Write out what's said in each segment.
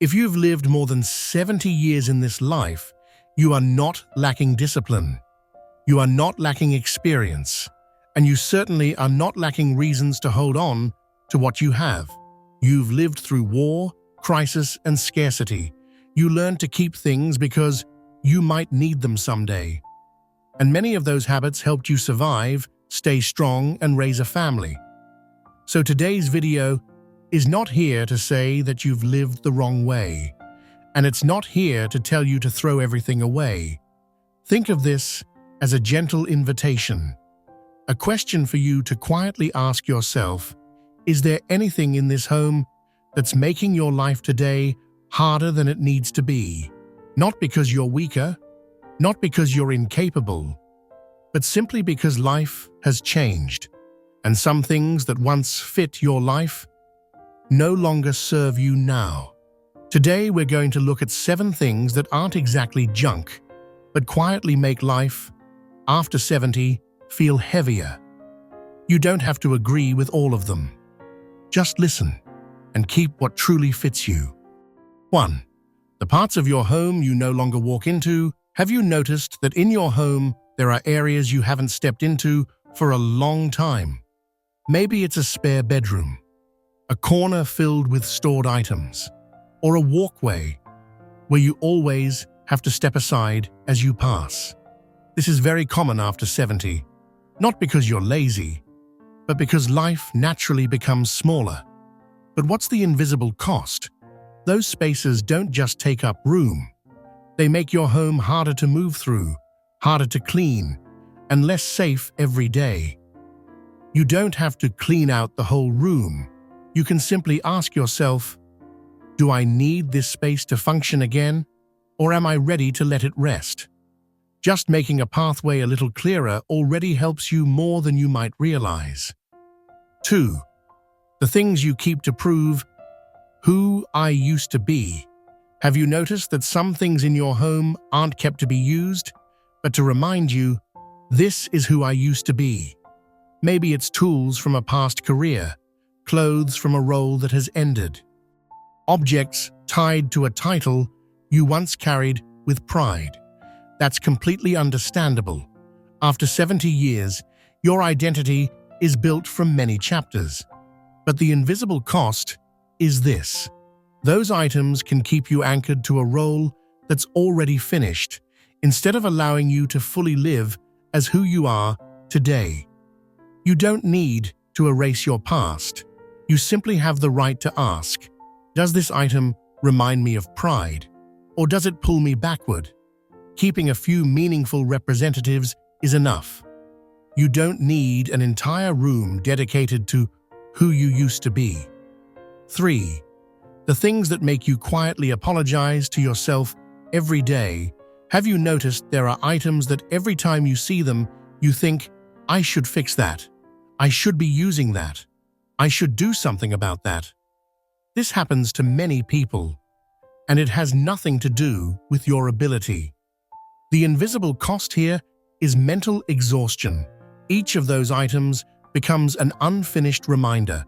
If you've lived more than 70 years in this life, you are not lacking discipline. You are not lacking experience. And you certainly are not lacking reasons to hold on to what you have. You've lived through war, crisis, and scarcity. You learned to keep things because you might need them someday. And many of those habits helped you survive, stay strong, and raise a family. So today's video is not here to say that you've lived the wrong way, and it's not here to tell you to throw everything away. Think of this as a gentle invitation, a question for you to quietly ask yourself, is there anything in this home that's making your life today harder than it needs to be? Not because you're weaker, not because you're incapable, but simply because life has changed, and some things that once fit your life no longer serve you now. Today we're going to look at 7 things that aren't exactly junk, but quietly make life, after 70, feel heavier. You don't have to agree with all of them. Just listen and keep what truly fits you. 1. The parts of your home you no longer walk into. Have you noticed that in your home there are areas you haven't stepped into for a long time? Maybe it's a spare bedroom, a corner filled with stored items, or a walkway where you always have to step aside as you pass. This is very common after 70, not because you're lazy, but because life naturally becomes smaller. But what's the invisible cost? Those spaces don't just take up room. They make your home harder to move through, harder to clean, and less safe every day. You don't have to clean out the whole room. You can simply ask yourself, do I need this space to function again, or am I ready to let it rest? Just making a pathway a little clearer already helps you more than you might realize. 2. The things you keep to prove who I used to be. Have you noticed that some things in your home aren't kept to be used, but to remind you, this is who I used to be? Maybe it's tools from a past career, clothes from a role that has ended, objects tied to a title you once carried with pride. That's completely understandable. After 70 years, your identity is built from many chapters. But the invisible cost is this. Those items can keep you anchored to a role that's already finished, instead of allowing you to fully live as who you are today. You don't need to erase your past. You simply have the right to ask, does this item remind me of pride, or does it pull me backward? Keeping a few meaningful representatives is enough. You don't need an entire room dedicated to who you used to be. 3. The things that make you quietly apologize to yourself every day. Have you noticed there are items that every time you see them, you think, I should fix that. I should be using that. I should do something about that. This happens to many people, and it has nothing to do with your ability. The invisible cost here is mental exhaustion. Each of those items becomes an unfinished reminder,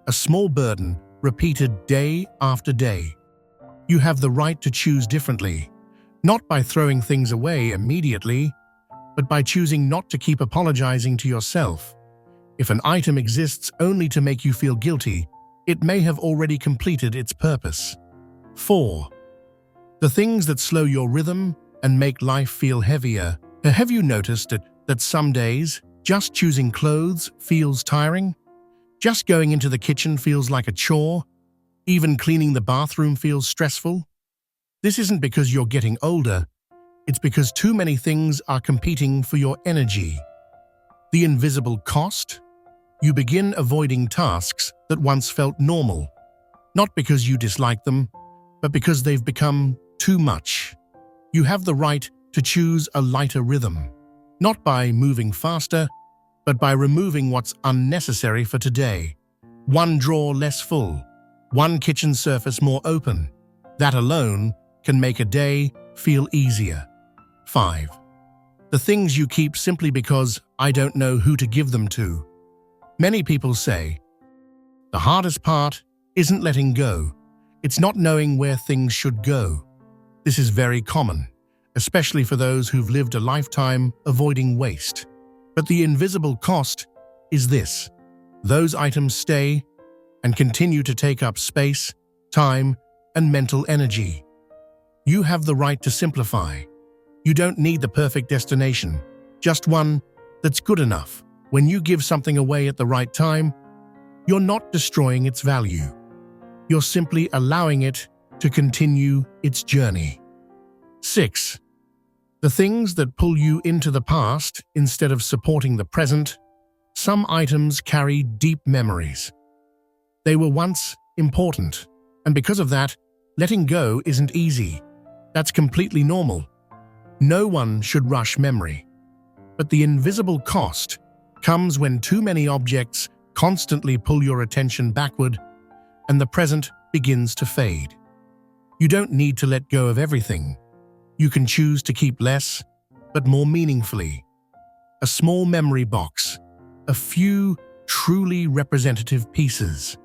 a small burden repeated day after day. You have the right to choose differently, not by throwing things away immediately, but by choosing not to keep apologizing to yourself. If an item exists only to make you feel guilty, it may have already completed its purpose. 4. The things that slow your rhythm and make life feel heavier. Have you noticed that some days, just choosing clothes feels tiring? Just going into the kitchen feels like a chore? Even cleaning the bathroom feels stressful? This isn't because you're getting older. It's because too many things are competing for your energy. The invisible cost? You begin avoiding tasks that once felt normal, not because you dislike them, but because they've become too much. You have the right to choose a lighter rhythm, not by moving faster, but by removing what's unnecessary for today. One drawer less full, one kitchen surface more open. That alone can make a day feel easier. 5. The things you keep simply because I don't know who to give them to. Many people say, the hardest part isn't letting go, It's not knowing where things should go. This is very common, especially for those who've lived a lifetime avoiding waste. But the invisible cost is this: those items stay and continue to take up space, time, and mental energy. You have the right to simplify. You don't need the perfect destination, just one that's good enough. When you give something away at the right time, you're not destroying its value. You're simply allowing it to continue its journey. 6. The things that pull you into the past instead of supporting the present. Some items carry deep memories. They were once important, and because of that, letting go isn't easy. That's completely normal. No one should rush memory. But the invisible cost comes when too many objects constantly pull your attention backward and the present begins to fade. You don't need to let go of everything. You can choose to keep less, but more meaningfully. A small memory box, a few truly representative pieces.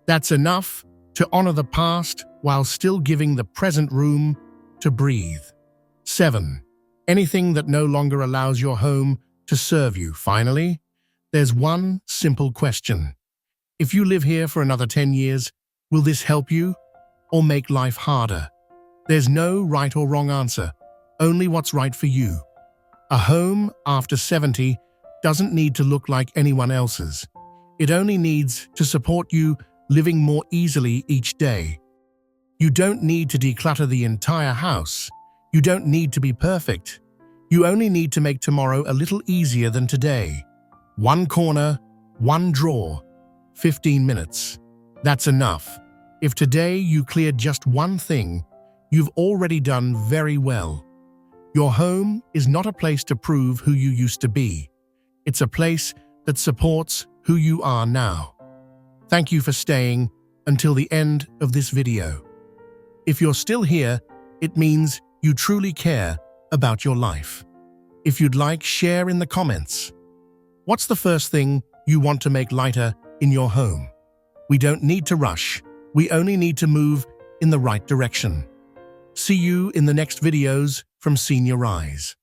That's enough to honor the past while still giving the present room to breathe. 7. Anything that no longer allows your home to serve you. Finally, there's one simple question. If you live here for another 10 years, will this help you or make life harder? There's no right or wrong answer, only what's right for you. A home after 70 doesn't need to look like anyone else's. It only needs to support you living more easily each day. You don't need to declutter the entire house. You don't need to be perfect. You only need to make tomorrow a little easier than today. One corner, one drawer, 15 minutes. That's enough. If today you cleared just one thing, you've already done very well. Your home is not a place to prove who you used to be. It's a place that supports who you are now. Thank you for staying until the end of this video. If you're still here, it means you truly care about your life. If you'd like, share in the comments. What's the first thing you want to make lighter in your home? We don't need to rush. We only need to move in the right direction. See you in the next videos from Senior Rise.